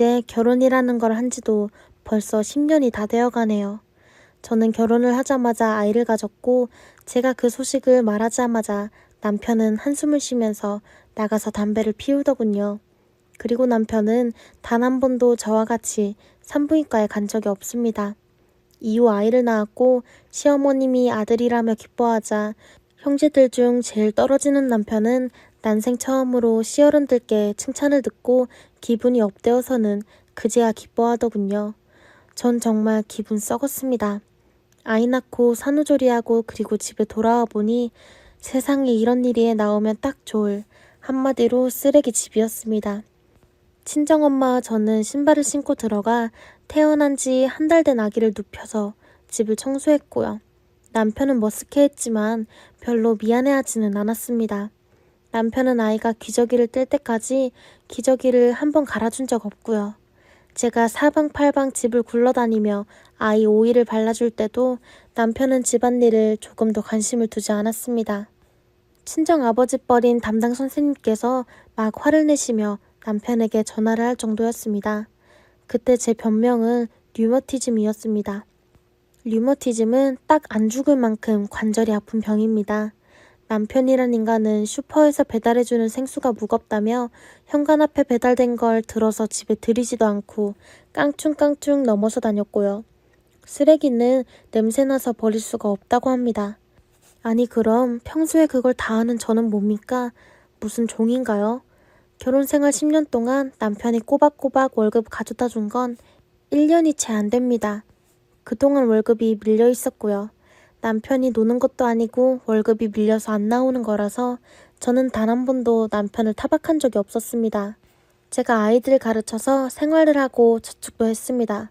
이제 결혼이라는 걸 한 지도 벌써 10년이 다 되어 가네요. 저는 결혼을 하자마자 아이를 가졌고 제가 그 소식을 말하자마자 남편은 한숨을 쉬면서 나가서 담배를 피우더군요. 그리고 남편은 단 한 번도 저와 같이 산부인과에 간 적이 없습니다. 이후 아이를 낳았고 시어머님이 아들이라며 기뻐하자 형제들 중 제일 떨어지는 남편은 난생 처음으로 시어른들께 칭찬을 듣고 기분이 업되어서는 그제야 기뻐하더군요. 전 정말 기분 썩었습니다. 아이 낳고 산후조리하고 그리고 집에 돌아와 보니 세상에 이런 일이 나오면 딱 좋을 한마디로 쓰레기 집이었습니다. 친정엄마와 저는 신발을 신고 들어가 태어난 지 한 달 된 아기를 눕혀서 집을 청소했고요. 남편은 머쓱해했지만 별로 미안해하지는 않았습니다. 남편은 아이가 기저귀를 뗄 때까지 기저귀를 한 번 갈아준 적 없고요. 제가 사방팔방 집을 굴러다니며 아이 오일을 발라줄 때도 남편은 집안일을 조금도 관심을 두지 않았습니다. 친정 아버지 뻘인 담당 선생님께서 막 화를 내시며 남편에게 전화를 할 정도였습니다. 그때 제 변명은 류머티즘이었습니다. 류머티즘은 딱 안 죽을 만큼 관절이 아픈 병입니다. 남편이란 인간은 슈퍼에서 배달해주는 생수가 무겁다며 현관 앞에 배달된 걸 들어서 집에 들이지도 않고 깡충깡충 넘어서 다녔고요. 쓰레기는 냄새나서 버릴 수가 없다고 합니다. 아니 그럼 평소에 그걸 다 하는 저는 뭡니까? 무슨 종인가요? 결혼 생활 10년 동안 남편이 꼬박꼬박 월급 가져다 준 건 1년이 채 안 됩니다. 그동안 월급이 밀려 있었고요. 남편이 노는 것도 아니고 월급이 밀려서 안 나오는 거라서 저는 단 한 번도 남편을 타박한 적이 없었습니다. 제가 아이들 가르쳐서 생활을 하고 저축도 했습니다.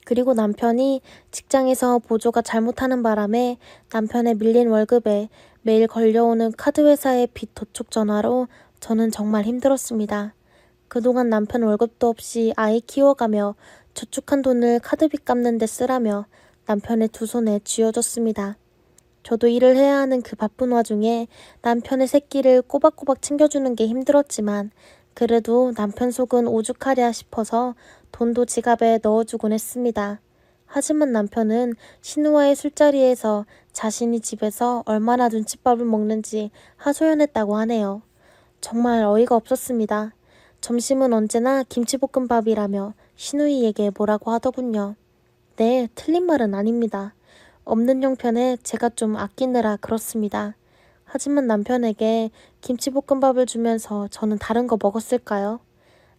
그리고 남편이 직장에서 보조가 잘못하는 바람에 남편의 밀린 월급에 매일 걸려오는 카드회사의 빚 도축 전화로 저는 정말 힘들었습니다. 그동안 남편 월급도 없이 아이 키워가며 저축한 돈을 카드빚 갚는 데 쓰라며 남편의 두 손에 쥐어줬습니다. 저도 일을 해야 하는 그 바쁜 와중에 남편의 새끼를 꼬박꼬박 챙겨주는 게 힘들었지만 그래도 남편 속은 오죽하랴 싶어서 돈도 지갑에 넣어주곤 했습니다. 하지만 남편은 신우와의 술자리에서 자신이 집에서 얼마나 눈칫밥을 먹는지 하소연했다고 하네요. 정말 어이가 없었습니다. 점심은 언제나 김치볶음밥이라며 시누이에게 뭐라고 하더군요. 네, 틀린 말은 아닙니다. 없는 형편에 제가 좀 아끼느라 그렇습니다. 하지만 남편에게 김치볶음밥을 주면서 저는 다른 거 먹었을까요?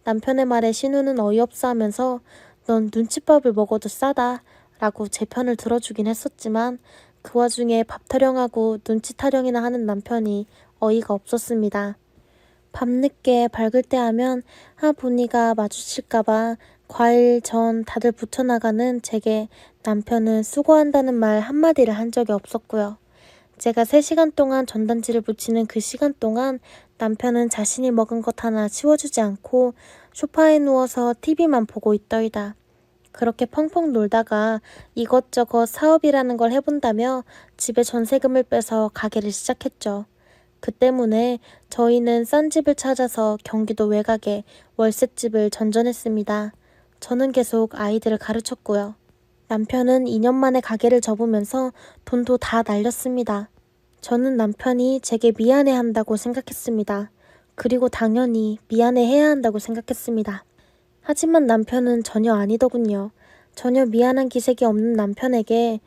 남편의 말에 신우는 어이없어 하면서 넌 눈칫밥을 먹어도 싸다 라고 제 편을 들어주긴 했었지만 그 와중에 밥 타령하고 눈치 타령이나 하는 남편이 어이가 없었습니다. 밤늦게 밝을 때 하면 보니가 마주칠까봐 과일, 전 다들 붙여나가는 제게 남편은 수고한다는 말 한마디를 한 적이 없었고요. 제가 3시간 동안 전단지를 붙이는 그 시간 동안 남편은 자신이 먹은 것 하나 치워주지 않고 소파에 누워서 TV만 보고 있더이다. 그렇게 펑펑 놀다가 이것저것 사업이라는 걸 해본다며 집에 전세금을 빼서 가게를 시작했죠. 그 때문에 저희는 싼 집을 찾아서 경기도 외곽에 월세집을 전전했습니다. 저는 계속 아이들을 가르쳤고요. 남편은 2년 만에 가게를 접으면서 돈도 다 날렸습니다. 저는 남편이 제게 미안해한다고 생각했습니다. 그리고 당연히 미안해해야 한다고 생각했습니다. 하지만 남편은 전혀 아니더군요. 전혀 미안한 기색이 없는 남편에게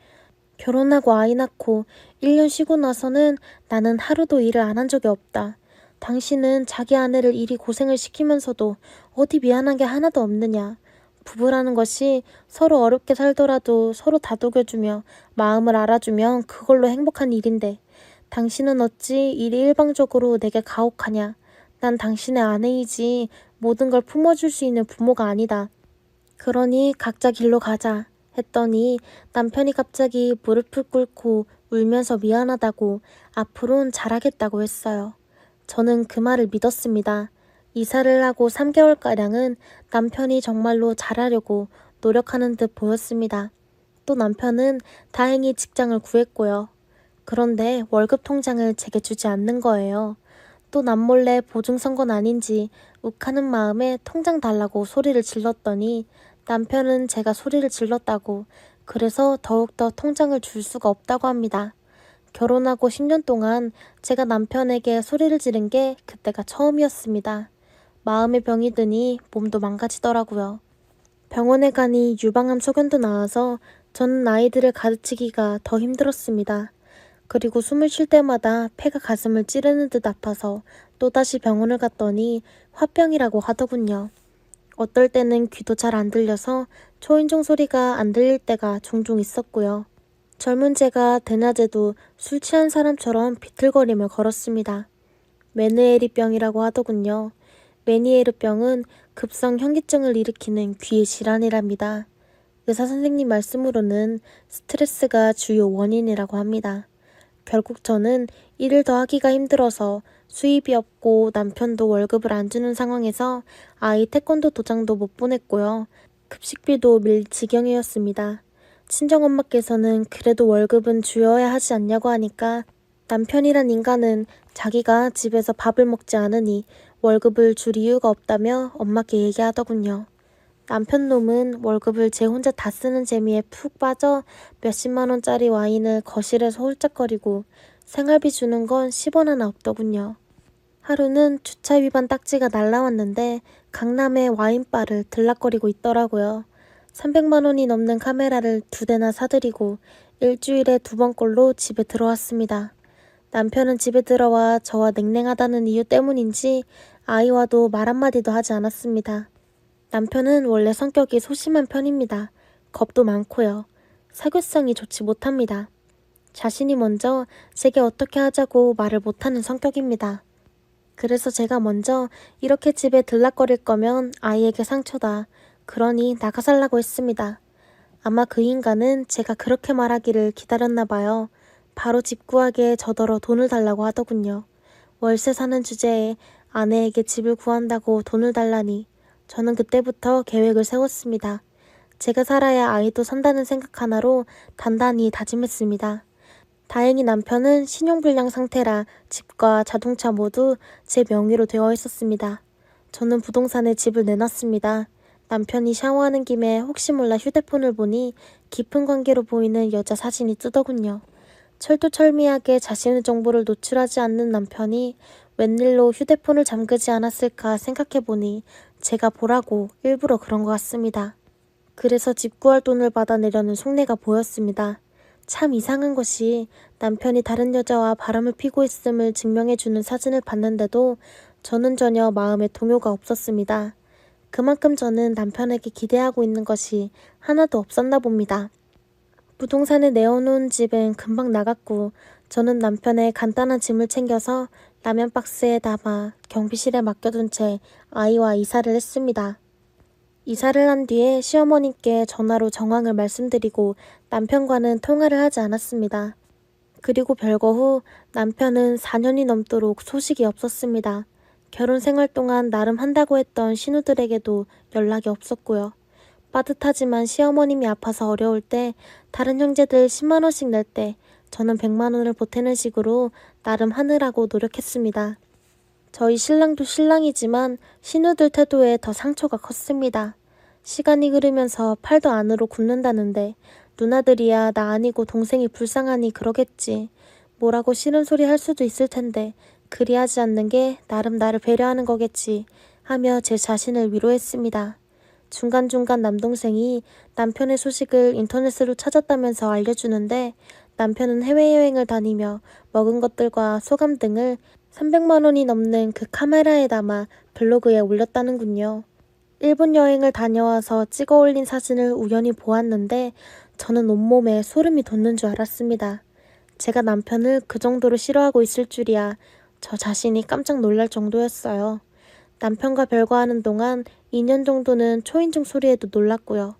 결혼하고 아이 낳고 1년 쉬고 나서는 나는 하루도 일을 안 한 적이 없다. 당신은 자기 아내를 이리 고생을 시키면서도 어디 미안한 게 하나도 없느냐. 부부라는 것이 서로 어렵게 살더라도 서로 다독여주며 마음을 알아주면 그걸로 행복한 일인데 당신은 어찌 이리 일방적으로 내게 가혹하냐. 난 당신의 아내이지 모든 걸 품어줄 수 있는 부모가 아니다. 그러니 각자 길로 가자 했더니 남편이 갑자기 무릎을 꿇고 울면서 미안하다고 앞으로는 잘하겠다고 했어요. 저는 그 말을 믿었습니다. 이사를 하고 3개월가량은 남편이 정말로 잘하려고 노력하는 듯 보였습니다. 또 남편은 다행히 직장을 구했고요. 그런데 월급 통장을 제게 주지 않는 거예요. 또 남몰래 보증선 건 아닌지 욱하는 마음에 통장 달라고 소리를 질렀더니 남편은 제가 소리를 질렀다고 그래서 더욱더 통장을 줄 수가 없다고 합니다. 결혼하고 10년 동안 제가 남편에게 소리를 지른 게 그때가 처음이었습니다. 마음의 병이 드니 몸도 망가지더라고요. 병원에 가니 유방암 소견도 나와서 저는 아이들을 가르치기가 더 힘들었습니다. 그리고 숨을 쉴 때마다 폐가 가슴을 찌르는 듯 아파서 또다시 병원을 갔더니 화병이라고 하더군요. 어떨 때는 귀도 잘 안 들려서 초인종 소리가 안 들릴 때가 종종 있었고요. 젊은 제가 대낮에도 술 취한 사람처럼 비틀거리며 걸었습니다. 메니에르병이라고 하더군요. 메니에르병은 급성 현기증을 일으키는 귀의 질환이랍니다. 의사 선생님 말씀으로는 스트레스가 주요 원인이라고 합니다. 결국 저는 일을 더 하기가 힘들어서 수입이 없고 남편도 월급을 안 주는 상황에서 아이 태권도 도장도 못 보냈고요. 급식비도 밀 지경이었습니다. 친정엄마께서는 그래도 월급은 주어야 하지 않냐고 하니까 남편이란 인간은 자기가 집에서 밥을 먹지 않으니 월급을 줄 이유가 없다며 엄마께 얘기하더군요. 남편 놈은 월급을 제 혼자 다 쓰는 재미에 푹 빠져 몇십만 원짜리 와인을 거실에서 홀짝거리고 생활비 주는 건 10원 하나 없더군요. 하루는 주차 위반 딱지가 날라왔는데 강남의 와인바를 들락거리고 있더라고요. 300만 원이 넘는 카메라를 2대나 사들이고 일주일에 2번꼴로 집에 들어왔습니다. 남편은 집에 들어와 저와 냉랭하다는 이유 때문인지 아이와도 말 한마디도 하지 않았습니다. 남편은 원래 성격이 소심한 편입니다. 겁도 많고요. 사교성이 좋지 못합니다. 자신이 먼저 제게 어떻게 하자고 말을 못하는 성격입니다. 그래서 제가 먼저 이렇게 집에 들락거릴 거면 아이에게 상처다. 그러니 나가 살라고 했습니다. 아마 그 인간은 제가 그렇게 말하기를 기다렸나 봐요. 바로 집 구하게 저더러 돈을 달라고 하더군요. 월세 사는 주제에 아내에게 집을 구한다고 돈을 달라니 저는 그때부터 계획을 세웠습니다. 제가 살아야 아이도 산다는 생각 하나로 단단히 다짐했습니다. 다행히 남편은 신용불량 상태라 집과 자동차 모두 제 명의로 되어 있었습니다. 저는 부동산에 집을 내놨습니다. 남편이 샤워하는 김에 혹시 몰라 휴대폰을 보니 깊은 관계로 보이는 여자 사진이 뜨더군요. 철두철미하게 자신의 정보를 노출하지 않는 남편이 웬일로 휴대폰을 잠그지 않았을까 생각해보니 제가 보라고 일부러 그런 것 같습니다. 그래서 집 구할 돈을 받아내려는 속내가 보였습니다. 참 이상한 것이 남편이 다른 여자와 바람을 피고 있음을 증명해주는 사진을 봤는데도 저는 전혀 마음에 동요가 없었습니다. 그만큼 저는 남편에게 기대하고 있는 것이 하나도 없었나 봅니다. 부동산에 내어놓은 집은 금방 나갔고 저는 남편의 간단한 짐을 챙겨서 라면 박스에 담아 경비실에 맡겨둔 채 아이와 이사를 했습니다. 이사를 한 뒤에 시어머님께 전화로 정황을 말씀드리고 남편과는 통화를 하지 않았습니다. 그리고 별거 후 남편은 4년이 넘도록 소식이 없었습니다. 결혼 생활 동안 나름 한다고 했던 신우들에게도 연락이 없었고요. 빠듯하지만 시어머님이 아파서 어려울 때 다른 형제들 10만 원씩 낼 때 저는 100만 원을 보태는 식으로 나름 하느라고 노력했습니다. 저희 신랑도 신랑이지만 신우들 태도에 더 상처가 컸습니다. 시간이 흐르면서 팔도 안으로 굽는다는데 누나들이야 나 아니고 동생이 불쌍하니 그러겠지. 뭐라고 싫은 소리 할 수도 있을 텐데 그리하지 않는 게 나름 나를 배려하는 거겠지 하며 제 자신을 위로했습니다. 중간중간 남동생이 남편의 소식을 인터넷으로 찾았다면서 알려주는데 남편은 해외여행을 다니며 먹은 것들과 소감 등을 300만 원이 넘는 그 카메라에 담아 블로그에 올렸다는군요. 일본 여행을 다녀와서 찍어 올린 사진을 우연히 보았는데 저는 온몸에 소름이 돋는 줄 알았습니다. 제가 남편을 그 정도로 싫어하고 있을 줄이야 저 자신이 깜짝 놀랄 정도였어요. 남편과 별거하는 동안 2년 정도는 초인종 소리에도 놀랐고요.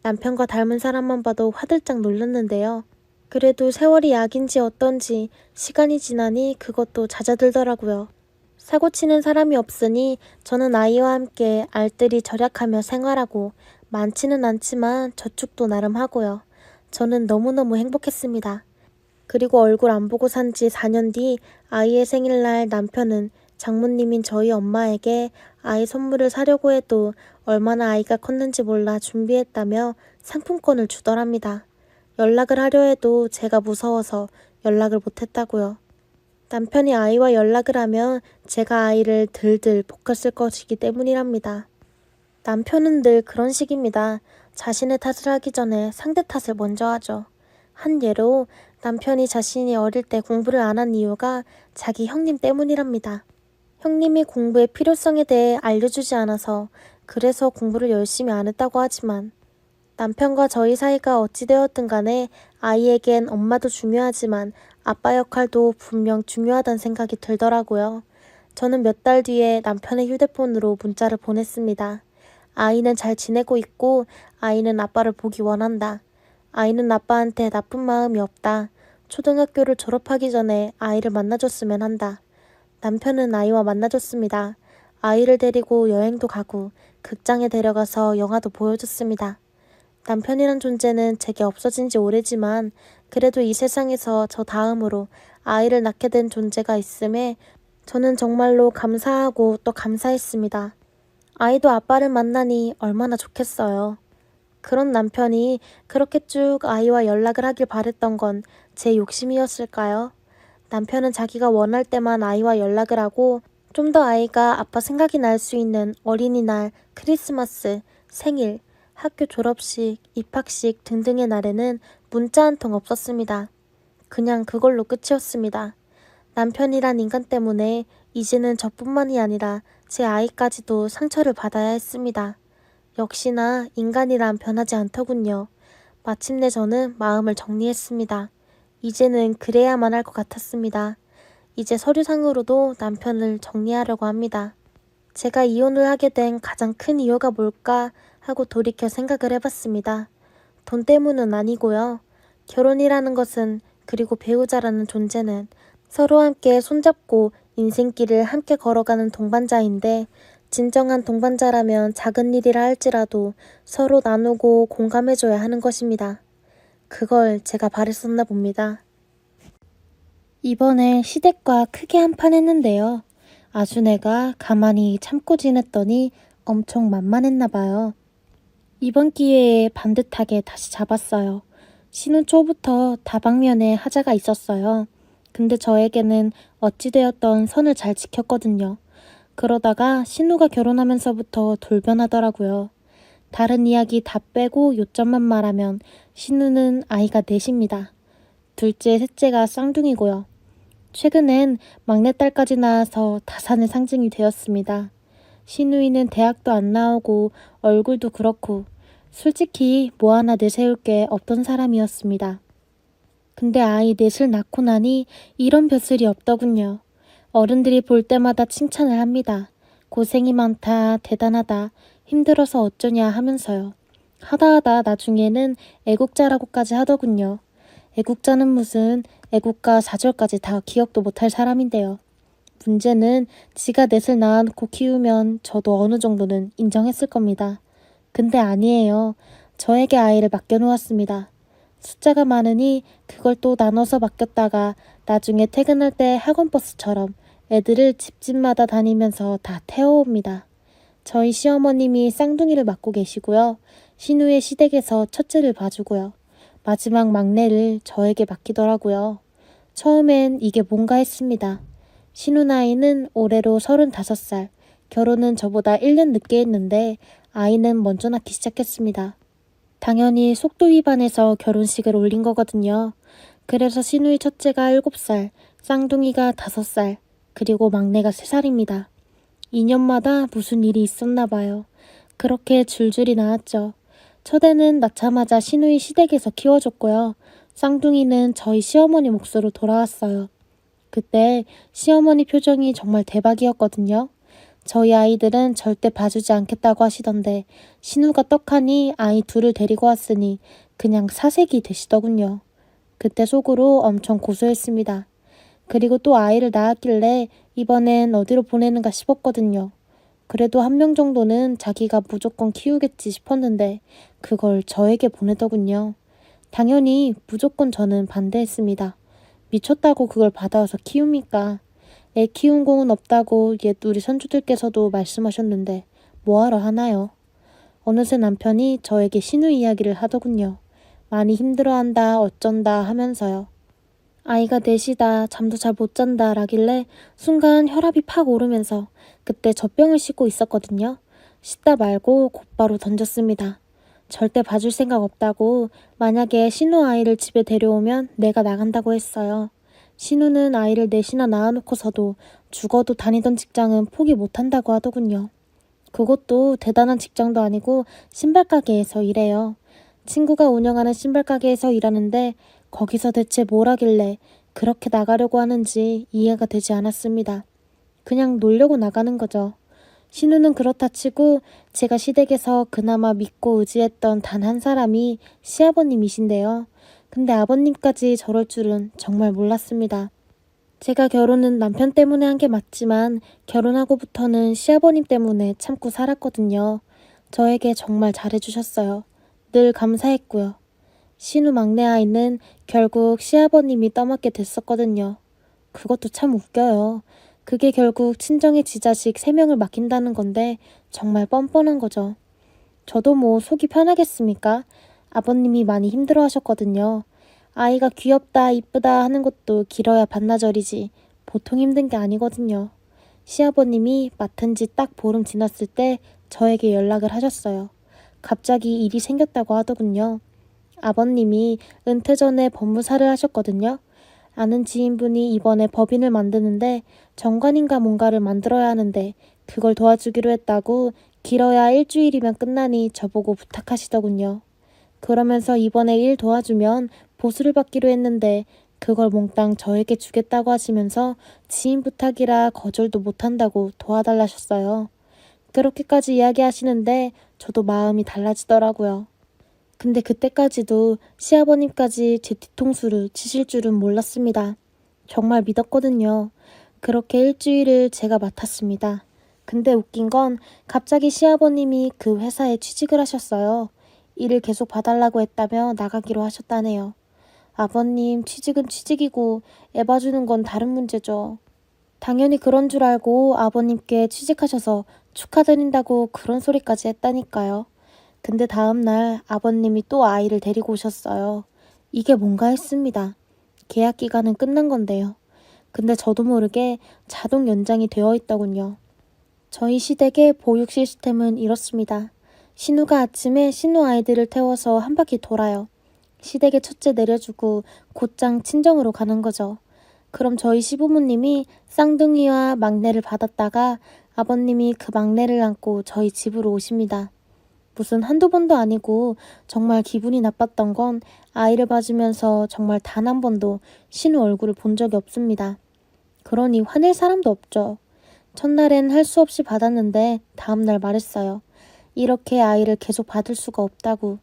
남편과 닮은 사람만 봐도 화들짝 놀랐는데요. 그래도 세월이 약인지 어떤지 시간이 지나니 그것도 잦아들더라고요. 사고치는 사람이 없으니 저는 아이와 함께 알뜰히 절약하며 생활하고 많지는 않지만 저축도 나름 하고요. 저는 너무너무 행복했습니다. 그리고 얼굴 안 보고 산 지 4년 뒤 아이의 생일날 남편은 장모님인 저희 엄마에게 아이 선물을 사려고 해도 얼마나 아이가 컸는지 몰라 준비했다며 상품권을 주더랍니다. 연락을 하려 해도 제가 무서워서 연락을 못했다고요. 남편이 아이와 연락을 하면 제가 아이를 들들 볶았을 것이기 때문이랍니다. 남편은 늘 그런 식입니다. 자신의 탓을 하기 전에 상대 탓을 먼저 하죠. 한 예로 남편이 자신이 어릴 때 공부를 안 한 이유가 자기 형님 때문이랍니다. 형님이 공부의 필요성에 대해 알려주지 않아서 그래서 공부를 열심히 안 했다고 하지만 남편과 저희 사이가 어찌되었든 간에 아이에겐 엄마도 중요하지만 아빠 역할도 분명 중요하다는 생각이 들더라고요. 저는 몇 달 뒤에 남편의 휴대폰으로 문자를 보냈습니다. 아이는 잘 지내고 있고 아이는 아빠를 보기 원한다. 아이는 아빠한테 나쁜 마음이 없다. 초등학교를 졸업하기 전에 아이를 만나줬으면 한다. 남편은 아이와 만나줬습니다. 아이를 데리고 여행도 가고 극장에 데려가서 영화도 보여줬습니다. 남편이란 존재는 제게 없어진 지 오래지만 그래도 이 세상에서 저 다음으로 아이를 낳게 된 존재가 있음에 저는 정말로 감사하고 또 감사했습니다. 아이도 아빠를 만나니 얼마나 좋겠어요. 그런 남편이 그렇게 쭉 아이와 연락을 하길 바랬던 건 제 욕심이었을까요? 남편은 자기가 원할 때만 아이와 연락을 하고 좀 더 아이가 아빠 생각이 날 수 있는 어린이날, 크리스마스, 생일, 학교 졸업식, 입학식 등등의 날에는 문자 한 통 없었습니다. 그냥 그걸로 끝이었습니다. 남편이란 인간 때문에 이제는 저뿐만이 아니라 제 아이까지도 상처를 받아야 했습니다. 역시나 인간이란 변하지 않더군요. 마침내 저는 마음을 정리했습니다. 이제는 그래야만 할 것 같았습니다. 이제 서류상으로도 남편을 정리하려고 합니다. 제가 이혼을 하게 된 가장 큰 이유가 뭘까 하고 돌이켜 생각을 해봤습니다. 돈 때문은 아니고요. 결혼이라는 것은 그리고 배우자라는 존재는 서로 함께 손잡고 인생길을 함께 걸어가는 동반자인데 진정한 동반자라면 작은 일이라 할지라도 서로 나누고 공감해줘야 하는 것입니다. 그걸 제가 바랬었나 봅니다. 이번에 시댁과 크게 한판 했는데요. 아주네가 가만히 참고 지냈더니 엄청 만만했나 봐요. 이번 기회에 반듯하게 다시 잡았어요. 신혼 초부터 다방면에 하자가 있었어요. 근데 저에게는 어찌되었던 선을 잘 지켰거든요. 그러다가 신우가 결혼하면서부터 돌변하더라고요. 다른 이야기 다 빼고 요점만 말하면 신우는 아이가 넷입니다. 둘째, 셋째가 쌍둥이고요. 최근엔 막내딸까지 낳아서 다산의 상징이 되었습니다. 신우이는 대학도 안 나오고 얼굴도 그렇고 솔직히 뭐 하나 내세울 게 없던 사람이었습니다. 근데 아이 넷을 낳고 나니 이런 벼슬이 없더군요. 어른들이 볼 때마다 칭찬을 합니다. 고생이 많다, 대단하다, 힘들어서 어쩌냐 하면서요. 하다 나중에는 애국자라고까지 하더군요. 애국자는 무슨 애국가 4절까지 다 기억도 못할 사람인데요. 문제는 지가 넷을 낳아놓고 키우면 저도 어느 정도는 인정했을 겁니다. 근데 아니에요. 저에게 아이를 맡겨놓았습니다. 숫자가 많으니 그걸 또 나눠서 맡겼다가 나중에 퇴근할 때 학원버스처럼 애들을 집집마다 다니면서 다 태워옵니다. 저희 시어머님이 쌍둥이를 맡고 계시고요. 신우의 시댁에서 첫째를 봐주고요. 마지막 막내를 저에게 맡기더라고요. 처음엔 이게 뭔가 했습니다. 신우 나이는 올해로 35살, 결혼은 저보다 1년 늦게 했는데 아이는 먼저 낳기 시작했습니다. 당연히 속도 위반해서 결혼식을 올린 거거든요. 그래서 신우의 첫째가 7살, 쌍둥이가 5살, 그리고 막내가 3살입니다. 2년마다 무슨 일이 있었나 봐요. 그렇게 줄줄이 낳았죠. 첫애는 낳자마자 신우이 시댁에서 키워줬고요. 쌍둥이는 저희 시어머니 몫으로 돌아왔어요. 그때 시어머니 표정이 정말 대박이었거든요. 저희 아이들은 절대 봐주지 않겠다고 하시던데 신우가 떡하니 아이 둘을 데리고 왔으니 그냥 사색이 되시더군요. 그때 속으로 엄청 고소했습니다. 그리고 또 아이를 낳았길래 이번엔 어디로 보내는가 싶었거든요. 그래도 한 명 정도는 자기가 무조건 키우겠지 싶었는데 그걸 저에게 보내더군요. 당연히 무조건 저는 반대했습니다. 미쳤다고 그걸 받아와서 키웁니까? 애 키운 공은 없다고 옛 우리 선조들께서도 말씀하셨는데 뭐하러 하나요? 어느새 남편이 저에게 신우 이야기를 하더군요. 많이 힘들어한다 어쩐다 하면서요. 아이가 넷이다 잠도 잘 못 잔다 라길래 순간 혈압이 팍 오르면서 그때 젖병을 씻고 있었거든요. 씻다 말고 곧바로 던졌습니다. 절대 봐줄 생각 없다고 만약에 신우 아이를 집에 데려오면 내가 나간다고 했어요. 신우는 아이를 넷이나 낳아놓고서도 죽어도 다니던 직장은 포기 못한다고 하더군요. 그것도 대단한 직장도 아니고 신발 가게에서 일해요. 친구가 운영하는 신발 가게에서 일하는데 거기서 대체 뭘 하길래 그렇게 나가려고 하는지 이해가 되지 않았습니다. 그냥 놀려고 나가는 거죠. 신우는 그렇다 치고 제가 시댁에서 그나마 믿고 의지했던 단 한 사람이 시아버님이신데요. 근데 아버님까지 저럴 줄은 정말 몰랐습니다. 제가 결혼은 남편 때문에 한 게 맞지만 결혼하고부터는 시아버님 때문에 참고 살았거든요. 저에게 정말 잘해주셨어요. 늘 감사했고요. 신우 막내 아이는 결국 시아버님이 떠맡게 됐었거든요. 그것도 참 웃겨요. 그게 결국 친정의 지자식 3명을 맡긴다는 건데 정말 뻔뻔한 거죠. 저도 뭐 속이 편하겠습니까? 아버님이 많이 힘들어 하셨거든요. 아이가 귀엽다, 이쁘다 하는 것도 길어야 반나절이지 보통 힘든 게 아니거든요. 시아버님이 맡은 지 딱 보름 지났을 때 저에게 연락을 하셨어요. 갑자기 일이 생겼다고 하더군요. 아버님이 은퇴 전에 법무사를 하셨거든요. 아는 지인분이 이번에 법인을 만드는데 정관인가 뭔가를 만들어야 하는데 그걸 도와주기로 했다고 길어야 일주일이면 끝나니 저보고 부탁하시더군요. 그러면서 이번에 일 도와주면 보수를 받기로 했는데 그걸 몽땅 저에게 주겠다고 하시면서 지인 부탁이라 거절도 못한다고 도와달라셨어요. 그렇게까지 이야기하시는데 저도 마음이 달라지더라고요. 근데 그때까지도 시아버님까지 제 뒤통수를 치실 줄은 몰랐습니다. 정말 믿었거든요. 그렇게 일주일을 제가 맡았습니다. 근데 웃긴 건 갑자기 시아버님이 그 회사에 취직을 하셨어요. 일을 계속 봐달라고 했다며 나가기로 하셨다네요. 아버님 취직은 취직이고 애 봐주는 건 다른 문제죠. 당연히 그런 줄 알고 아버님께 취직하셔서 축하드린다고 그런 소리까지 했다니까요. 근데 다음날 아버님이 또 아이를 데리고 오셨어요. 이게 뭔가 했습니다. 계약 기간은 끝난 건데요. 근데 저도 모르게 자동 연장이 되어 있더군요. 저희 시댁의 보육 시스템은 이렇습니다. 신우가 아침에 신우 아이들을 태워서 한 바퀴 돌아요. 시댁에 첫째 내려주고 곧장 친정으로 가는 거죠. 그럼 저희 시부모님이 쌍둥이와 막내를 받았다가 아버님이 그 막내를 안고 저희 집으로 오십니다. 무슨 한두 번도 아니고 정말 기분이 나빴던 건 아이를 봐주면서 정말 단 한 번도 신우 얼굴을 본 적이 없습니다. 그러니 화낼 사람도 없죠. 첫날엔 할 수 없이 받았는데 다음날 말했어요. 이렇게 아이를 계속 받을 수가 없다고.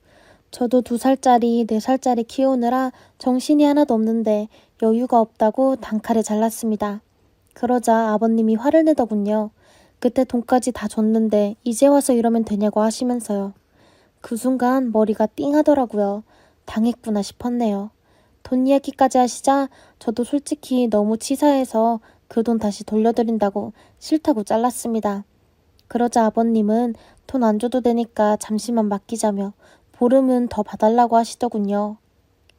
저도 2살짜리, 4살짜리 키우느라 정신이 하나도 없는데 여유가 없다고 단칼에 잘랐습니다. 그러자 아버님이 화를 내더군요. 그때 돈까지 다 줬는데 이제 와서 이러면 되냐고 하시면서요. 그 순간 머리가 띵하더라고요. 당했구나 싶었네요. 돈 이야기까지 하시자 저도 솔직히 너무 치사해서 그 돈 다시 돌려드린다고 싫다고 잘랐습니다. 그러자 아버님은 돈 안 줘도 되니까 잠시만 맡기자며 보름은 더 봐달라고 하시더군요.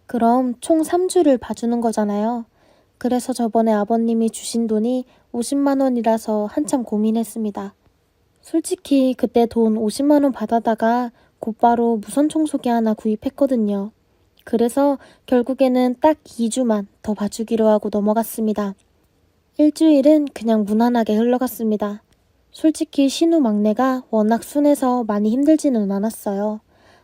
그럼 총 3주를 봐주는 거잖아요. 그래서 저번에 아버님이 주신 돈이 50만 원이라서 한참 고민했습니다. 솔직히 그때 돈 50만 원 받아다가 곧바로 무선 청소기 하나 구입했거든요. 그래서 결국에는 딱 2주만 더 봐주기로 하고 넘어갔습니다. 일주일은 그냥 무난하게 흘러갔습니다. 솔직히 신우 막내가 워낙 순해서 많이 힘들지는 않았어요.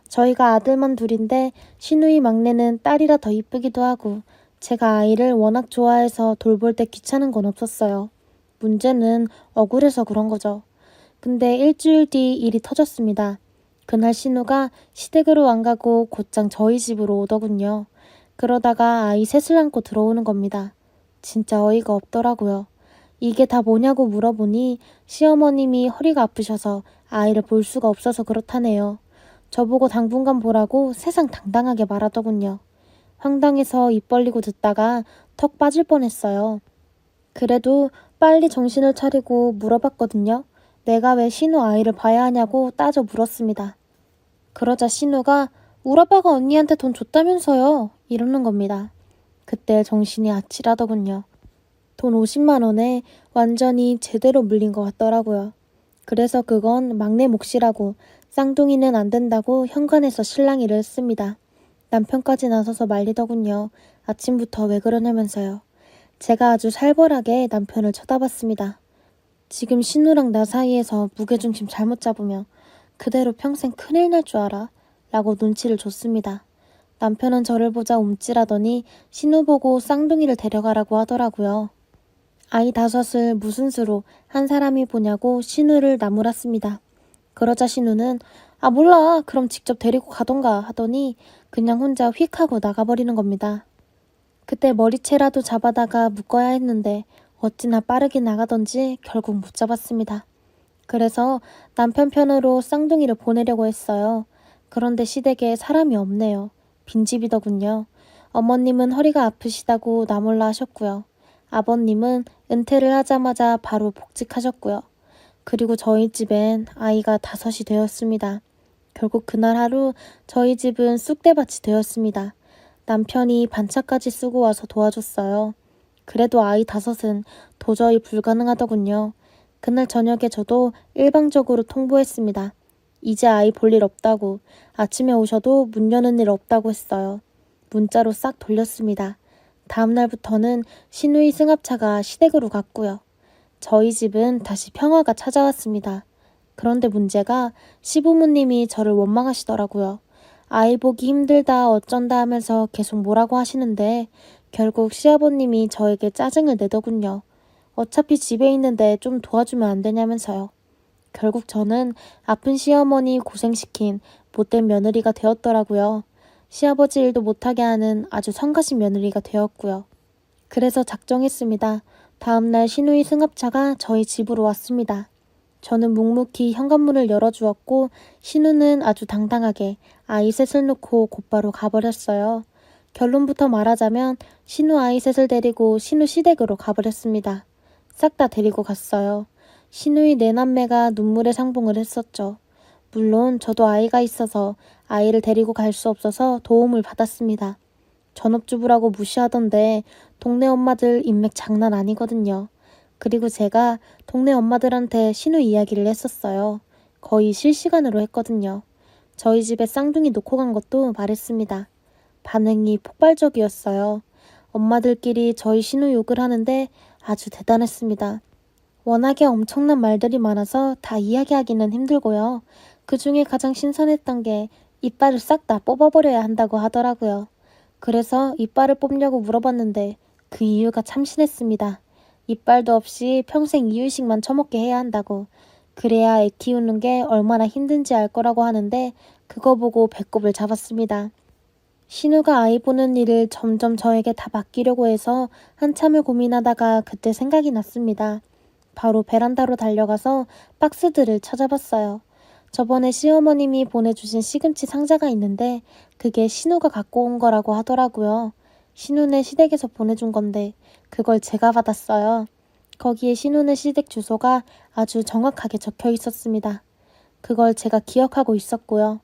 저희가 아들만 둘인데 신우이 막내는 딸이라 더 이쁘기도 하고 제가 아이를 워낙 좋아해서 돌볼 때 귀찮은 건 없었어요. 문제는 억울해서 그런 거죠. 근데 일주일 뒤 일이 터졌습니다. 그날 신우가 시댁으로 안 가고 곧장 저희 집으로 오더군요. 그러다가 아이 셋을 안고 들어오는 겁니다. 진짜 어이가 없더라고요. 이게 다 뭐냐고 물어보니 시어머님이 허리가 아프셔서 아이를 볼 수가 없어서 그렇다네요. 저보고 당분간 보라고 세상 당당하게 말하더군요. 황당해서 입 벌리고 듣다가 턱 빠질 뻔했어요. 그래도 빨리 정신을 차리고 물어봤거든요. 내가 왜 신우 아이를 봐야 하냐고 따져 물었습니다. 그러자 신우가 우리 아빠가 언니한테 돈 줬다면서요. 이러는 겁니다. 그때 정신이 아찔하더군요. 돈 50만 원에 완전히 제대로 물린 것 같더라고요. 그래서 그건 막내 몫이라고 쌍둥이는 안 된다고 현관에서 실랑이를 했습니다. 남편까지 나서서 말리더군요. 아침부터 왜 그러냐면서요. 제가 아주 살벌하게 남편을 쳐다봤습니다. 지금 신우랑 나 사이에서 무게중심 잘못 잡으면 그대로 평생 큰일 날 줄 알아? 라고 눈치를 줬습니다. 남편은 저를 보자 움찔하더니 신우 보고 쌍둥이를 데려가라고 하더라고요. 아이 5을 무슨 수로 한 사람이 보냐고 신우를 나무랐습니다. 그러자 신우는 아 몰라 그럼 직접 데리고 가던가 하더니 그냥 혼자 휙 하고 나가버리는 겁니다. 그때 머리채라도 잡아다가 묶어야 했는데 어찌나 빠르게 나가던지 결국 못 잡았습니다. 그래서 남편 편으로 쌍둥이를 보내려고 했어요. 그런데 시댁에 사람이 없네요. 빈집이더군요. 어머님은 허리가 아프시다고 나몰라 하셨고요. 아버님은 은퇴를 하자마자 바로 복직하셨고요. 그리고 저희 집엔 아이가 5이 되었습니다. 결국 그날 하루 저희 집은 쑥대밭이 되었습니다. 남편이 반차까지 쓰고 와서 도와줬어요. 그래도 아이 5은 도저히 불가능하더군요. 그날 저녁에 저도 일방적으로 통보했습니다. 이제 아이 볼 일 없다고, 아침에 오셔도 문 여는 일 없다고 했어요. 문자로 싹 돌렸습니다. 다음 날부터는 신우이 승합차가 시댁으로 갔고요. 저희 집은 다시 평화가 찾아왔습니다. 그런데 문제가 시부모님이 저를 원망하시더라고요. 아이 보기 힘들다 어쩐다 하면서 계속 뭐라고 하시는데 결국 시아버님이 저에게 짜증을 내더군요. 어차피 집에 있는데 좀 도와주면 안 되냐면서요. 결국 저는 아픈 시어머니 고생시킨 못된 며느리가 되었더라고요. 시아버지 일도 못하게 하는 아주 성가신 며느리가 되었고요. 그래서 작정했습니다. 다음날 신우이 승합차가 저희 집으로 왔습니다. 저는 묵묵히 현관문을 열어주었고 신우는 아주 당당하게 아이 셋을 놓고 곧바로 가버렸어요. 결론부터 말하자면 신우 아이 셋을 데리고 신우 시댁으로 가버렸습니다. 싹 다 데리고 갔어요. 신우이 내남매가 눈물의 상봉을 했었죠. 물론 저도 아이가 있어서 아이를 데리고 갈 수 없어서 도움을 받았습니다. 전업주부라고 무시하던데 동네 엄마들 인맥 장난 아니거든요. 그리고 제가 동네 엄마들한테 신우 이야기를 했었어요. 거의 실시간으로 했거든요. 저희 집에 쌍둥이 놓고 간 것도 말했습니다. 반응이 폭발적이었어요. 엄마들끼리 저희 신우 욕을 하는데 아주 대단했습니다. 워낙에 엄청난 말들이 많아서 다 이야기하기는 힘들고요. 그 중에 가장 신선했던 게 이빨을 싹 다 뽑아버려야 한다고 하더라고요. 그래서 이빨을 뽑냐고 물어봤는데 그 이유가 참신했습니다. 이빨도 없이 평생 이유식만 처먹게 해야 한다고. 그래야 애 키우는 게 얼마나 힘든지 알 거라고 하는데 그거 보고 배꼽을 잡았습니다. 신우가 아이 보는 일을 점점 저에게 다 맡기려고 해서 한참을 고민하다가 그때 생각이 났습니다. 바로 베란다로 달려가서 박스들을 찾아봤어요. 저번에 시어머님이 보내주신 시금치 상자가 있는데 그게 신우가 갖고 온 거라고 하더라고요. 신우네 시댁에서 보내준 건데 그걸 제가 받았어요. 거기에 신우네 시댁 주소가 아주 정확하게 적혀 있었습니다. 그걸 제가 기억하고 있었고요.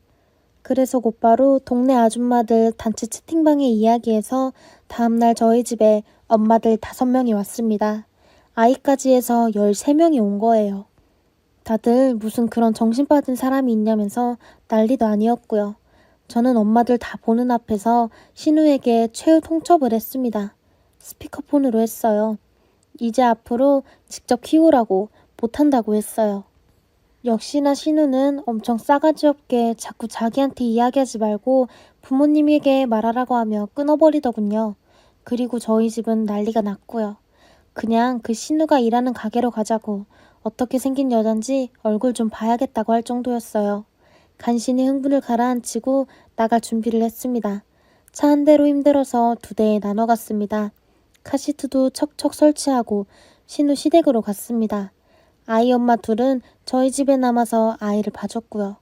그래서 곧바로 동네 아줌마들 단체 채팅방에 이야기해서 다음날 저희 집에 엄마들 5명이 왔습니다. 아이까지 해서 13명이 온 거예요. 다들 무슨 그런 정신 빠진 사람이 있냐면서 난리도 아니었고요. 저는 엄마들 다 보는 앞에서 신우에게 최후 통첩을 했습니다. 스피커폰으로 했어요. 이제 앞으로 직접 키우라고 못한다고 했어요. 역시나 신우는 엄청 싸가지 없게 자꾸 자기한테 이야기하지 말고 부모님에게 말하라고 하며 끊어버리더군요. 그리고 저희 집은 난리가 났고요. 그냥 그 신우가 일하는 가게로 가자고 어떻게 생긴 여잔지 얼굴 좀 봐야겠다고 할 정도였어요. 간신히 흥분을 가라앉히고 나갈 준비를 했습니다. 차 한 대로 힘들어서 2대에 나눠 갔습니다. 카시트도 척척 설치하고 신우 시댁으로 갔습니다. 아이 엄마 둘은 저희 집에 남아서 아이를 봐줬고요.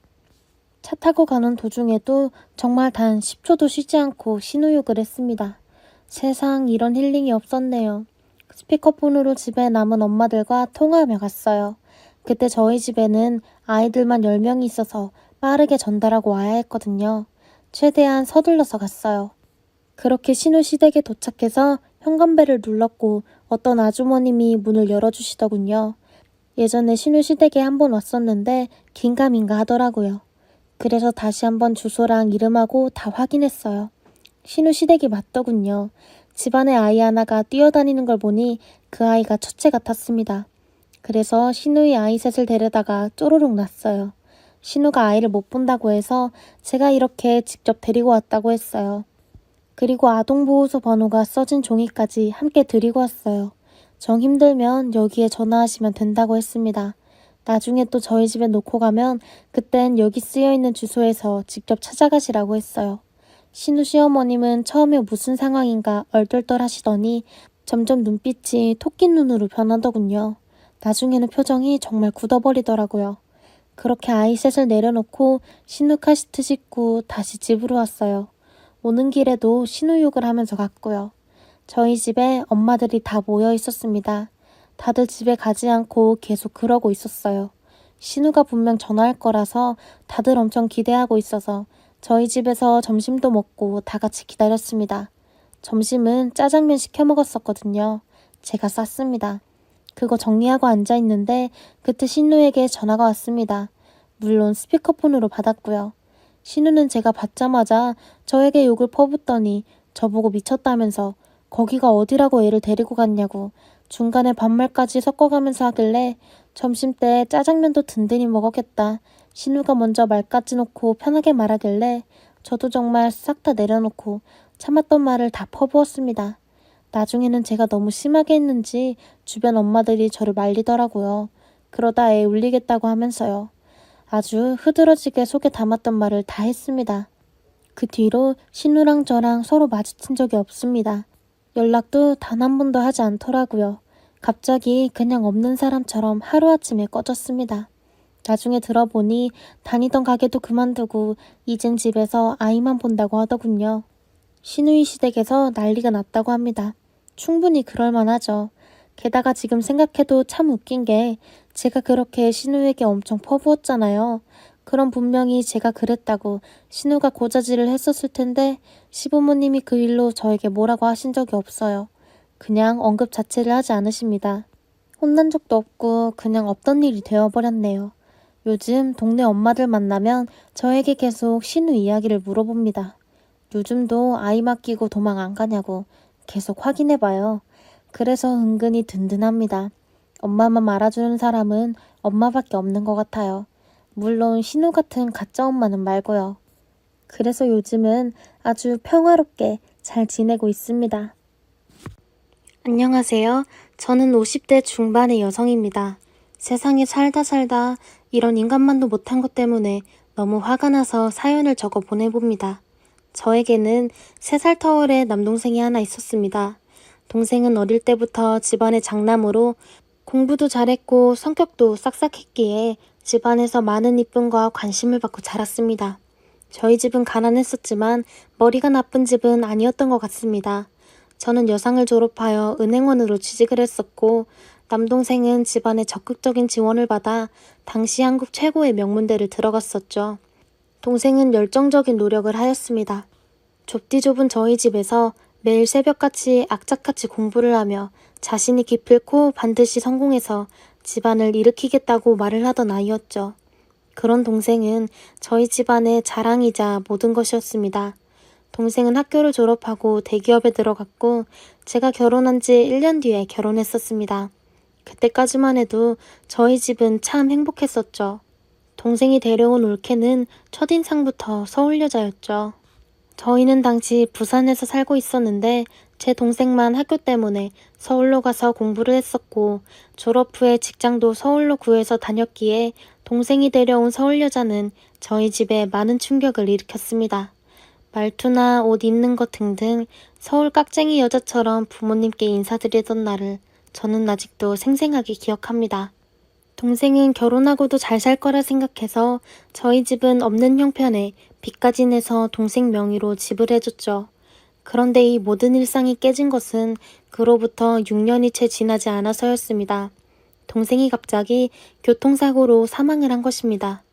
차 타고 가는 도중에도 정말 단 10초도 쉬지 않고 신우욕을 했습니다. 세상 이런 힐링이 없었네요. 스피커폰으로 집에 남은 엄마들과 통화하며 갔어요. 그때 저희 집에는 아이들만 10명이 있어서 빠르게 전달하고 와야 했거든요. 최대한 서둘러서 갔어요. 그렇게 신우시댁에 도착해서 현관벨을 눌렀고 어떤 아주머님이 문을 열어주시더군요. 예전에 신우시댁에 한번 왔었는데 긴가민가 하더라고요. 그래서 다시 한번 주소랑 이름하고 다 확인했어요. 신우시댁이 맞더군요. 집안에 아이 하나가 뛰어다니는 걸 보니 그 아이가 첫째 같았습니다. 그래서 신우의 아이 셋을 데려다가 쪼르륵 났어요. 신우가 아이를 못 본다고 해서 제가 이렇게 직접 데리고 왔다고 했어요. 그리고 아동보호소 번호가 써진 종이까지 함께 드리고 왔어요. 정 힘들면 여기에 전화하시면 된다고 했습니다. 나중에 또 저희 집에 놓고 가면 그땐 여기 쓰여있는 주소에서 직접 찾아가시라고 했어요. 신우 시어머님은 처음에 무슨 상황인가 얼떨떨 하시더니 점점 눈빛이 토끼 눈으로 변하더군요. 나중에는 표정이 정말 굳어버리더라고요. 그렇게 아이 셋을 내려놓고 신우 카시트 싣고 다시 집으로 왔어요. 오는 길에도 신우욕을 하면서 갔고요. 저희 집에 엄마들이 다 모여 있었습니다. 다들 집에 가지 않고 계속 그러고 있었어요. 신우가 분명 전화할 거라서 다들 엄청 기대하고 있어서 저희 집에서 점심도 먹고 다 같이 기다렸습니다. 점심은 짜장면 시켜 먹었었거든요. 제가 쌌습니다. 그거 정리하고 앉아 있는데 그때 신우에게 전화가 왔습니다. 물론 스피커폰으로 받았고요. 신우는 제가 받자마자 저에게 욕을 퍼붓더니 저보고 미쳤다면서 거기가 어디라고 애를 데리고 갔냐고 중간에 반말까지 섞어가면서 하길래 점심때 짜장면도 든든히 먹었겠다. 신우가 먼저 말까지 놓고 편하게 말하길래 저도 정말 싹 다 내려놓고 참았던 말을 다 퍼부었습니다. 나중에는 제가 너무 심하게 했는지 주변 엄마들이 저를 말리더라고요. 그러다 애 울리겠다고 하면서요. 아주 흐드러지게 속에 담았던 말을 다 했습니다. 그 뒤로 신우랑 저랑 서로 마주친 적이 없습니다. 연락도 단 한 번도 하지 않더라고요. 갑자기 그냥 없는 사람처럼 하루아침에 꺼졌습니다. 나중에 들어보니 다니던 가게도 그만두고 이젠 집에서 아이만 본다고 하더군요. 신우이 시댁에서 난리가 났다고 합니다. 충분히 그럴만하죠. 게다가 지금 생각해도 참 웃긴 게 제가 그렇게 신우에게 엄청 퍼부었잖아요. 그럼 분명히 제가 그랬다고 신우가 고자질을 했었을 텐데 시부모님이 그 일로 저에게 뭐라고 하신 적이 없어요. 그냥 언급 자체를 하지 않으십니다. 혼난 적도 없고 그냥 없던 일이 되어버렸네요. 요즘 동네 엄마들 만나면 저에게 계속 신우 이야기를 물어봅니다. 요즘도 아이 맡기고 도망 안 가냐고 계속 확인해봐요. 그래서 은근히 든든합니다. 엄마만 알아주는 사람은 엄마밖에 없는 것 같아요. 물론 신우 같은 가짜 엄마는 말고요. 그래서 요즘은 아주 평화롭게 잘 지내고 있습니다. 안녕하세요. 저는 50대 중반의 여성입니다. 세상에 살다 이런 인간만도 못한 것 때문에 너무 화가 나서 사연을 적어 보내봅니다. 저에게는 3살 터울의 남동생이 하나 있었습니다. 동생은 어릴 때부터 집안의 장남으로 공부도 잘했고 성격도 싹싹했기에 집안에서 많은 이쁨과 관심을 받고 자랐습니다. 저희 집은 가난했었지만 머리가 나쁜 집은 아니었던 것 같습니다. 저는 여상을 졸업하여 은행원으로 취직을 했었고 남동생은 집안의 적극적인 지원을 받아 당시 한국 최고의 명문대를 들어갔었죠. 동생은 열정적인 노력을 하였습니다. 좁디 좁은 저희 집에서 매일 새벽같이 악착같이 공부를 하며 자신이 기필코 반드시 성공해서 집안을 일으키겠다고 말을 하던 아이였죠. 그런 동생은 저희 집안의 자랑이자 모든 것이었습니다. 동생은 학교를 졸업하고 대기업에 들어갔고 제가 결혼한 지 1년 뒤에 결혼했었습니다. 그때까지만 해도 저희 집은 참 행복했었죠. 동생이 데려온 올케는 첫인상부터 서울 여자였죠. 저희는 당시 부산에서 살고 있었는데 제 동생만 학교 때문에 서울로 가서 공부를 했었고 졸업 후에 직장도 서울로 구해서 다녔기에 동생이 데려온 서울 여자는 저희 집에 많은 충격을 일으켰습니다. 말투나 옷 입는 것 등등 서울 깍쟁이 여자처럼 부모님께 인사드리던 날을 저는 아직도 생생하게 기억합니다. 동생은 결혼하고도 잘 살 거라 생각해서 저희 집은 없는 형편에 빚까지 내서 동생 명의로 집을 해줬죠. 그런데 이 모든 일상이 깨진 것은 그로부터 6년이 채 지나지 않아서였습니다. 동생이 갑자기 교통사고로 사망을 한 것입니다.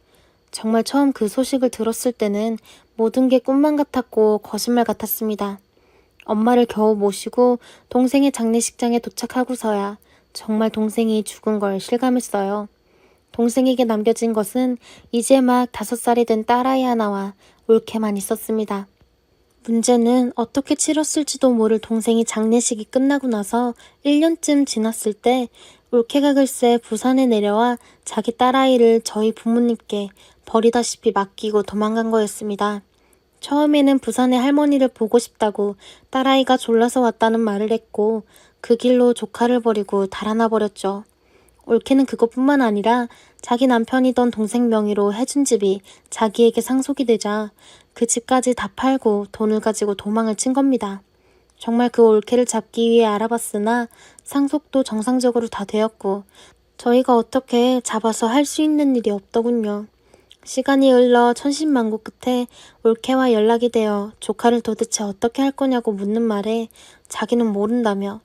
정말 처음 그 소식을 들었을 때는 모든 게 꿈만 같았고 거짓말 같았습니다. 엄마를 겨우 모시고 동생의 장례식장에 도착하고서야 정말 동생이 죽은 걸 실감했어요. 동생에게 남겨진 것은 이제 막 5살이 된 딸아이 하나와 올케만 있었습니다. 문제는 어떻게 치렀을지도 모를 동생이 장례식이 끝나고 나서 1년쯤 지났을 때 올케가 글쎄 부산에 내려와 자기 딸아이를 저희 부모님께 버리다시피 맡기고 도망간 거였습니다. 처음에는 부산의 할머니를 보고 싶다고 딸아이가 졸라서 왔다는 말을 했고 그 길로 조카를 버리고 달아나 버렸죠. 올케는 그것뿐만 아니라 자기 남편이던 동생 명의로 해준 집이 자기에게 상속이 되자 그 집까지 다 팔고 돈을 가지고 도망을 친 겁니다. 정말 그 올케를 잡기 위해 알아봤으나 상속도 정상적으로 다 되었고 저희가 어떻게 잡아서 할 수 있는 일이 없더군요. 시간이 흘러 천신만고 끝에 올케와 연락이 되어 조카를 도대체 어떻게 할 거냐고 묻는 말에 자기는 모른다며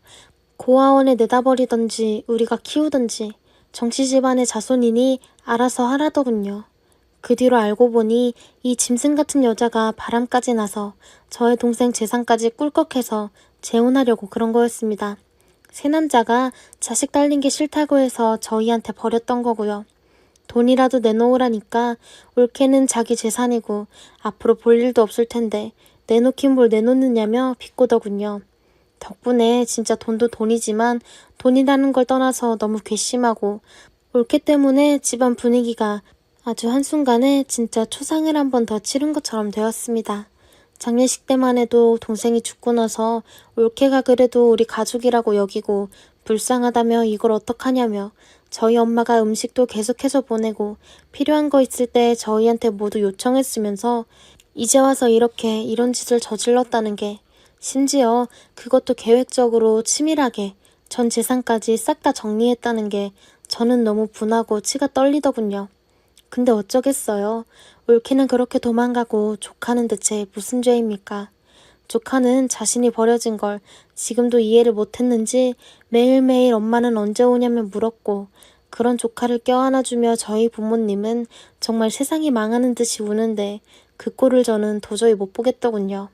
고아원에 내다버리던지 우리가 키우던지 정치 집안의 자손이니 알아서 하라더군요. 그 뒤로 알고 보니 이 짐승 같은 여자가 바람까지 나서 저의 동생 재산까지 꿀꺽해서 재혼하려고 그런 거였습니다. 새 남자가 자식 딸린 게 싫다고 해서 저희한테 버렸던 거고요. 돈이라도 내놓으라니까 올케는 자기 재산이고 앞으로 볼 일도 없을 텐데 내놓긴 뭘 내놓느냐며 비꼬더군요. 덕분에 진짜 돈도 돈이지만 돈이라는 걸 떠나서 너무 괘씸하고 올케 때문에 집안 분위기가 아주 한순간에 진짜 초상을 한 번 더 치른 것처럼 되었습니다. 장례식 때만 해도 동생이 죽고 나서 올케가 그래도 우리 가족이라고 여기고 불쌍하다며 이걸 어떡하냐며 저희 엄마가 음식도 계속해서 보내고 필요한 거 있을 때 저희한테 모두 요청했으면서 이제 와서 이렇게 이런 짓을 저질렀다는 게 심지어 그것도 계획적으로 치밀하게 전 재산까지 싹 다 정리했다는 게 저는 너무 분하고 치가 떨리더군요. 근데 어쩌겠어요. 올케는 그렇게 도망가고 조카는 대체 무슨 죄입니까? 조카는 자신이 버려진 걸 지금도 이해를 못했는지 매일매일 엄마는 언제 오냐며 물었고 그런 조카를 껴안아주며 저희 부모님은 정말 세상이 망하는 듯이 우는데 그 꼴을 저는 도저히 못 보겠더군요.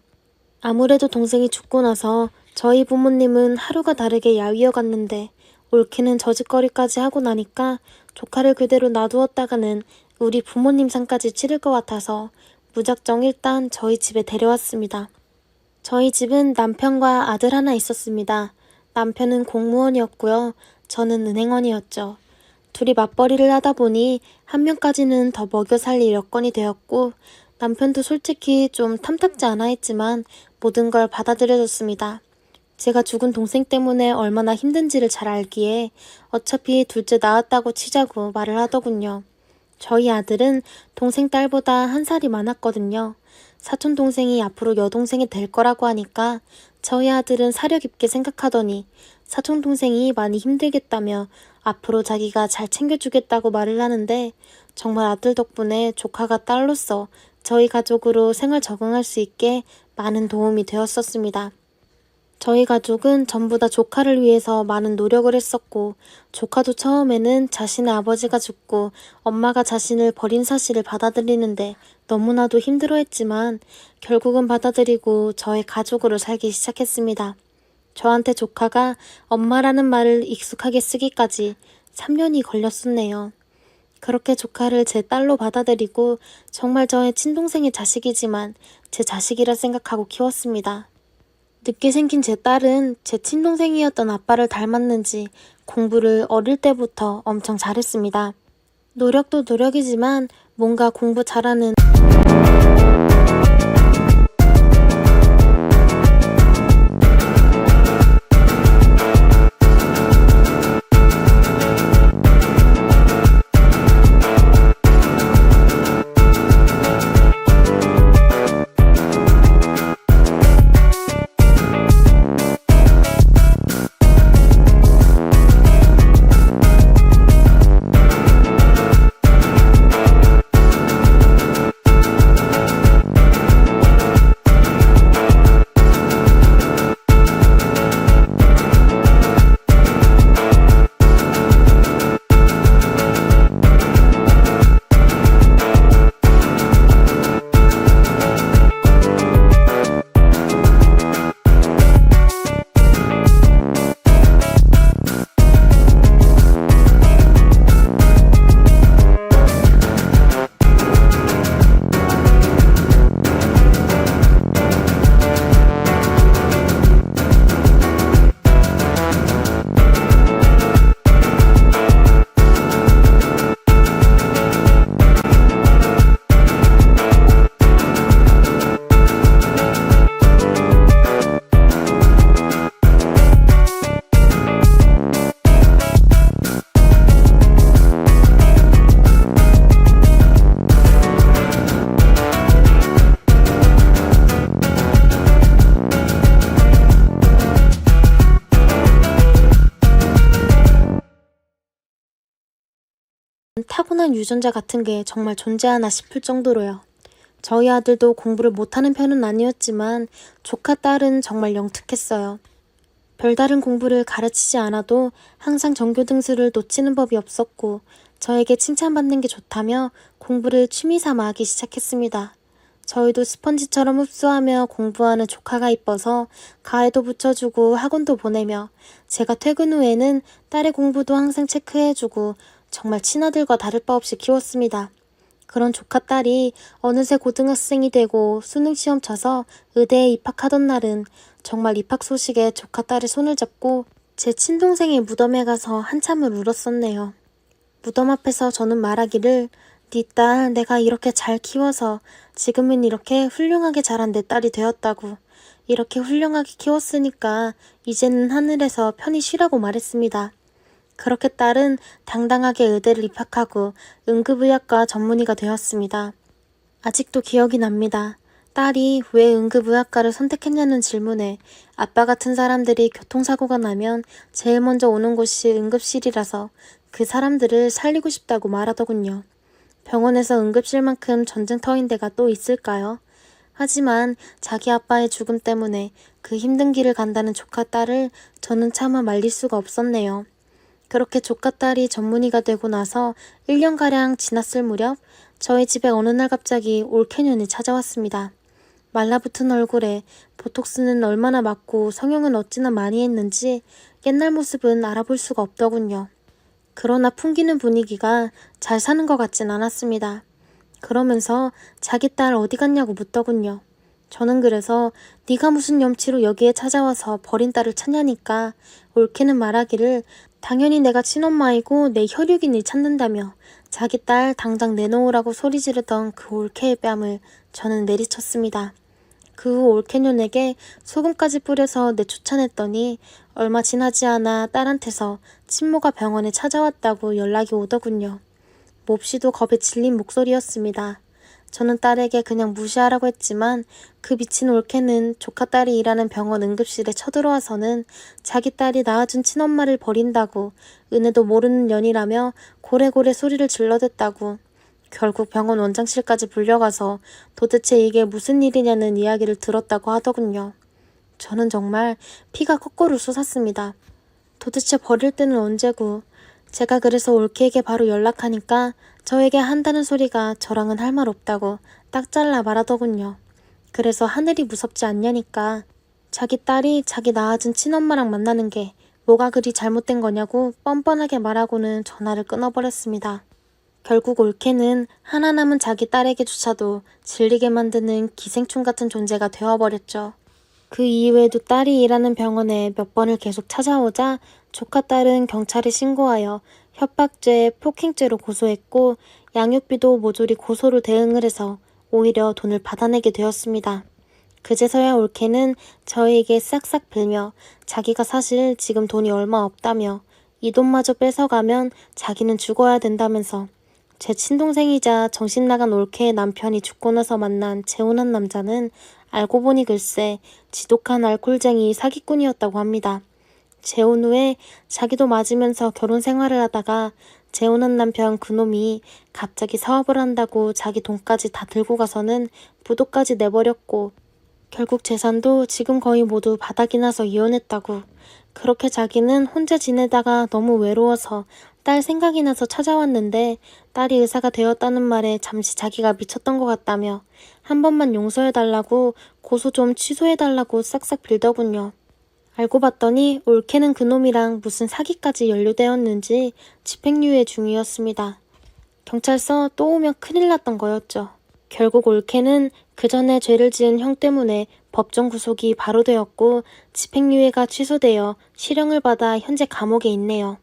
아무래도 동생이 죽고 나서 저희 부모님은 하루가 다르게 야위어 갔는데 올케는 저짓거리까지 하고 나니까 조카를 그대로 놔두었다가는 우리 부모님 상까지 치를 것 같아서 무작정 일단 저희 집에 데려왔습니다. 저희 집은 남편과 아들 하나 있었습니다. 남편은 공무원이었고요. 저는 은행원이었죠. 둘이 맞벌이를 하다 보니 한 명까지는 더 먹여 살릴 여건이 되었고 남편도 솔직히 좀 탐탁지 않아 했지만 모든 걸 받아들여줬습니다. 제가 죽은 동생 때문에 얼마나 힘든지를 잘 알기에 어차피 둘째 낳았다고 치자고 말을 하더군요. 저희 아들은 동생 딸보다 1살이 많았거든요. 사촌 동생이 앞으로 여동생이 될 거라고 하니까 저희 아들은 사려 깊게 생각하더니 사촌 동생이 많이 힘들겠다며 앞으로 자기가 잘 챙겨주겠다고 말을 하는데 정말 아들 덕분에 조카가 딸로서 저희 가족으로 생활 적응할 수 있게 많은 도움이 되었었습니다. 저희 가족은 전부 다 조카를 위해서 많은 노력을 했었고 조카도 처음에는 자신의 아버지가 죽고 엄마가 자신을 버린 사실을 받아들이는데 너무나도 힘들어했지만 결국은 받아들이고 저의 가족으로 살기 시작했습니다. 저한테 조카가 엄마라는 말을 익숙하게 쓰기까지 3년이 걸렸었네요. 그렇게 조카를 제 딸로 받아들이고 정말 저의 친동생의 자식이지만 제 자식이라 생각하고 키웠습니다. 늦게 생긴 제 딸은 제 친동생이었던 아빠를 닮았는지 공부를 어릴 때부터 엄청 잘했습니다. 노력도 노력이지만 뭔가 공부 잘하는 타고난 유전자 같은 게 정말 존재하나 싶을 정도로요. 저희 아들도 공부를 못하는 편은 아니었지만 조카 딸은 정말 영특했어요. 별다른 공부를 가르치지 않아도 항상 전교 등수를 놓치는 법이 없었고 저에게 칭찬받는 게 좋다며 공부를 취미 삼아 하기 시작했습니다. 저희도 스펀지처럼 흡수하며 공부하는 조카가 이뻐서 가해도 붙여주고 학원도 보내며 제가 퇴근 후에는 딸의 공부도 항상 체크해주고 정말 친아들과 다를 바 없이 키웠습니다. 그런 조카 딸이 어느새 고등학생이 되고 수능 시험 쳐서 의대에 입학하던 날은 정말 입학 소식에 조카 딸의 손을 잡고 제 친동생의 무덤에 가서 한참을 울었었네요. 무덤 앞에서 저는 말하기를 네 딸 내가 이렇게 잘 키워서 지금은 이렇게 훌륭하게 자란 내 딸이 되었다고. 이렇게 훌륭하게 키웠으니까 이제는 하늘에서 편히 쉬라고 말했습니다. 그렇게 딸은 당당하게 의대를 입학하고 응급의학과 전문의가 되었습니다. 아직도 기억이 납니다. 딸이 왜 응급의학과를 선택했냐는 질문에 아빠 같은 사람들이 교통사고가 나면 제일 먼저 오는 곳이 응급실이라서 그 사람들을 살리고 싶다고 말하더군요. 병원에서 응급실만큼 전쟁터인 데가 또 있을까요? 하지만 자기 아빠의 죽음 때문에 그 힘든 길을 간다는 조카 딸을 저는 차마 말릴 수가 없었네요. 그렇게 조카 딸이 전문의가 되고 나서 1년가량 지났을 무렵 저희 집에 어느 날 갑자기 올케년이 찾아왔습니다. 말라붙은 얼굴에 보톡스는 얼마나 맞고 성형은 어찌나 많이 했는지 옛날 모습은 알아볼 수가 없더군요. 그러나 풍기는 분위기가 잘 사는 것 같진 않았습니다. 그러면서 자기 딸 어디 갔냐고 묻더군요. 저는 그래서 네가 무슨 염치로 여기에 찾아와서 버린 딸을 찾냐니까 올케는 말하기를 당연히 내가 친엄마이고 내 혈육인을 찾는다며 자기 딸 당장 내놓으라고 소리 지르던 그 올케의 뺨을 저는 내리쳤습니다. 그 후 올케년에게 소금까지 뿌려서 내쫓아냈더니 얼마 지나지 않아 딸한테서 친모가 병원에 찾아왔다고 연락이 오더군요. 몹시도 겁에 질린 목소리였습니다. 저는 딸에게 그냥 무시하라고 했지만 그 미친 올케는 조카 딸이 일하는 병원 응급실에 쳐들어와서는 자기 딸이 낳아준 친엄마를 버린다고 은혜도 모르는 년이라며 고래고래 소리를 질러댔다고 결국 병원 원장실까지 불려가서 도대체 이게 무슨 일이냐는 이야기를 들었다고 하더군요. 저는 정말 피가 거꾸로 솟았습니다. 도대체 버릴 때는 언제고 제가 그래서 올케에게 바로 연락하니까 저에게 한다는 소리가 저랑은 할 말 없다고 딱 잘라 말하더군요. 그래서 하늘이 무섭지 않냐니까 자기 딸이 자기 낳아준 친엄마랑 만나는 게 뭐가 그리 잘못된 거냐고 뻔뻔하게 말하고는 전화를 끊어버렸습니다. 결국 올케는 하나 남은 자기 딸에게조차도 질리게 만드는 기생충 같은 존재가 되어버렸죠. 그 이후에도 딸이 일하는 병원에 몇 번을 계속 찾아오자 조카 딸은 경찰에 신고하여 협박죄, 폭행죄로 고소했고 양육비도 모조리 고소로 대응을 해서 오히려 돈을 받아내게 되었습니다. 그제서야 올케는 저에게 싹싹 빌며 자기가 사실 지금 돈이 얼마 없다며 이 돈마저 뺏어가면 자기는 죽어야 된다면서 제 친동생이자 정신나간 올케의 남편이 죽고 나서 만난 재혼한 남자는 알고 보니 글쎄 지독한 알코올쟁이 사기꾼이었다고 합니다. 재혼 후에 자기도 맞으면서 결혼 생활을 하다가 재혼한 남편 그놈이 갑자기 사업을 한다고 자기 돈까지 다 들고 가서는 부도까지 내버렸고 결국 재산도 지금 거의 모두 바닥이 나서 이혼했다고. 그렇게 자기는 혼자 지내다가 너무 외로워서 딸 생각이 나서 찾아왔는데 딸이 의사가 되었다는 말에 잠시 자기가 미쳤던 것 같다며 한 번만 용서해달라고 고소 좀 취소해달라고 싹싹 빌더군요. 알고 봤더니 올케는 그놈이랑 무슨 사기까지 연루되었는지 집행유예 중이었습니다. 경찰서 또 오면 큰일 났던 거였죠. 결국 올케는 그 전에 죄를 지은 형 때문에 법정 구속이 바로 되었고 집행유예가 취소되어 실형을 받아 현재 감옥에 있네요.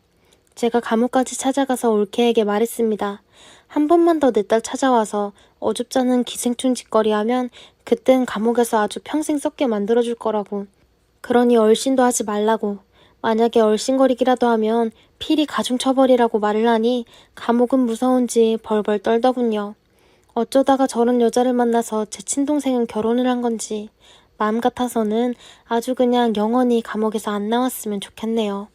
제가 감옥까지 찾아가서 올케에게 말했습니다. 한 번만 더 내 딸 찾아와서 어줍잖은 기생충 짓거리 하면 그땐 감옥에서 아주 평생 썩게 만들어줄 거라고. 그러니 얼씬도 하지 말라고. 만약에 얼씬거리기라도 하면 필히 가중 처벌이라고 말을 하니 감옥은 무서운지 벌벌 떨더군요. 어쩌다가 저런 여자를 만나서 제 친동생은 결혼을 한 건지 마음 같아서는 아주 그냥 영원히 감옥에서 안 나왔으면 좋겠네요.